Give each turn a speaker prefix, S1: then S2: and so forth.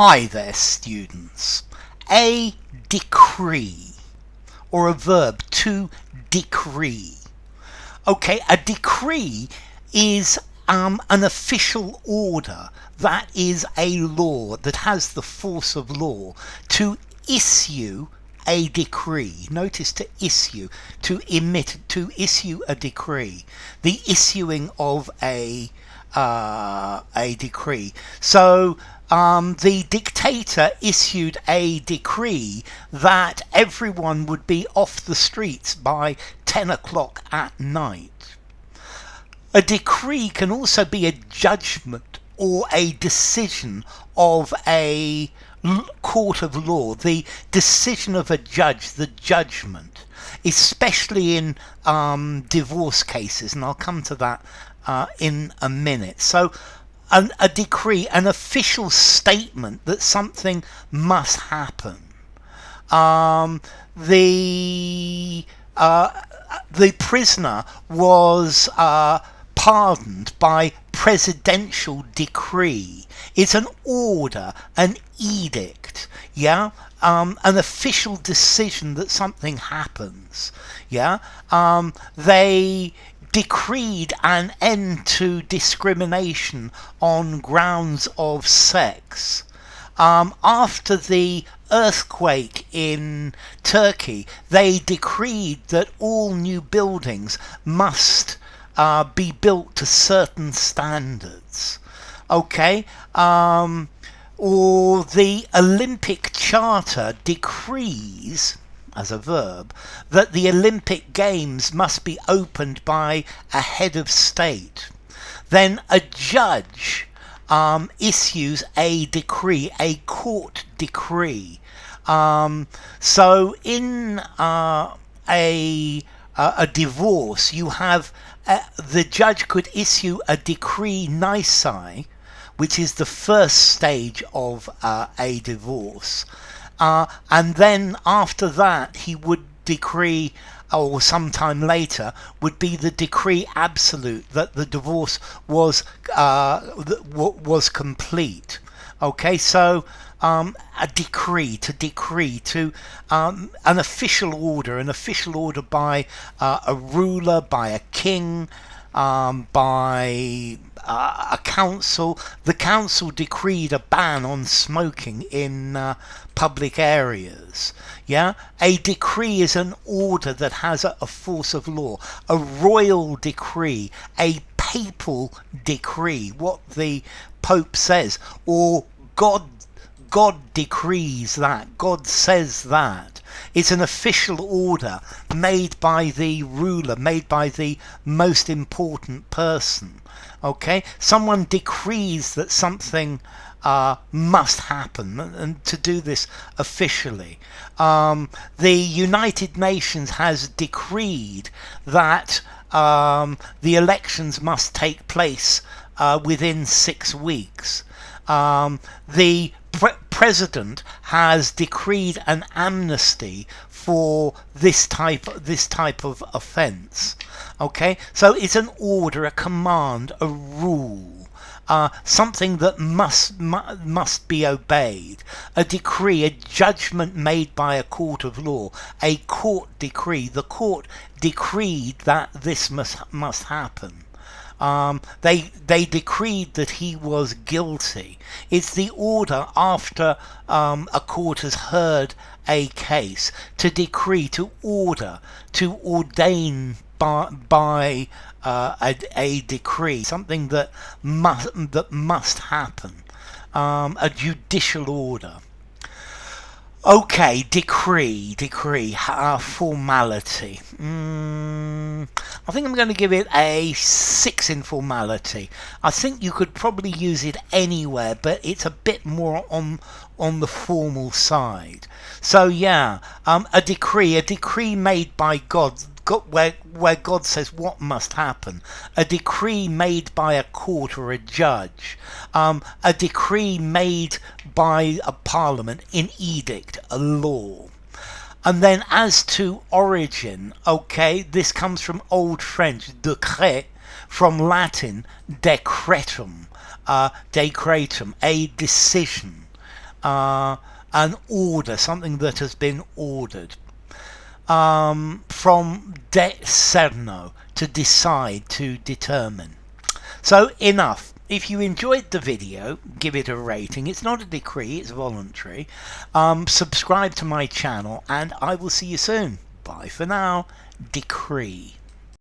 S1: Hi there, students. A decree, or a verb, to decree. Okay, a decree is an official order that is a law, that has the force of law. To issue a decree. Notice to issue, to emit, to issue a decree. The issuing of a decree. So the dictator issued a decree that everyone would be off the streets by 10 o'clock at night. A decree can also be a judgment or a decision of a court of law, the decision of a judge, the judgment, especially in divorce cases, and I'll come to that in a minute. So a decree, an official statement that something must happen. The prisoner was pardoned by presidential decree. It's an order, an edict, yeah, an official decision that something happens, yeah. They decreed an end to discrimination on grounds of sex. After the earthquake in Turkey, they decreed that all new buildings must be built to certain standards. Okay, or the Olympic Charter decrees, as a verb, that the Olympic Games must be opened by a head of state. Then a judge issues a decree, a court decree. So in a divorce, you have the judge could issue a decree nisi, which is the first stage of a divorce. And then after that, he would decree, or sometime later, would be the decree absolute that the divorce was complete. Okay, so a decree, to an official order by a ruler, by a king, by a council. The council decreed a ban on smoking in public areas. Yeah, a decree is an order that has a force of law. A royal decree, a papal decree, what the Pope says, or God decrees that, God says that. It's an official order made by the ruler, made by the most important person. Okay, someone decrees that something must happen, and to do this officially. The United Nations has decreed that the elections must take place within 6 weeks. The president has decreed an amnesty for this type of offence. Okay, so it's an order, a command, a rule, something that must be obeyed. A decree, a judgment made by a court of law, a court decree. The court decreed that this must happen. They decreed that he was guilty. It's the order after a court has heard a case, to decree, to order, to ordain by a decree, something that must happen, a judicial order. Okay, decree, formality. I think I'm going to give it a 6 in formality. I think you could probably use it anywhere, but it's a bit more on the formal side. So yeah, a decree made by God, where God says what must happen. A decree made by a court or a judge. A decree made by a parliament, an edict, a law. And then as to origin, okay, this comes from Old French, decret, from Latin, decretum, a decision. an order, something that has been ordered, from serno, to decide, to determine. So enough. If you enjoyed the video, give it a rating. It's not a decree, it's voluntary. Subscribe to my channel, and I will see you soon. Bye for now. Decree.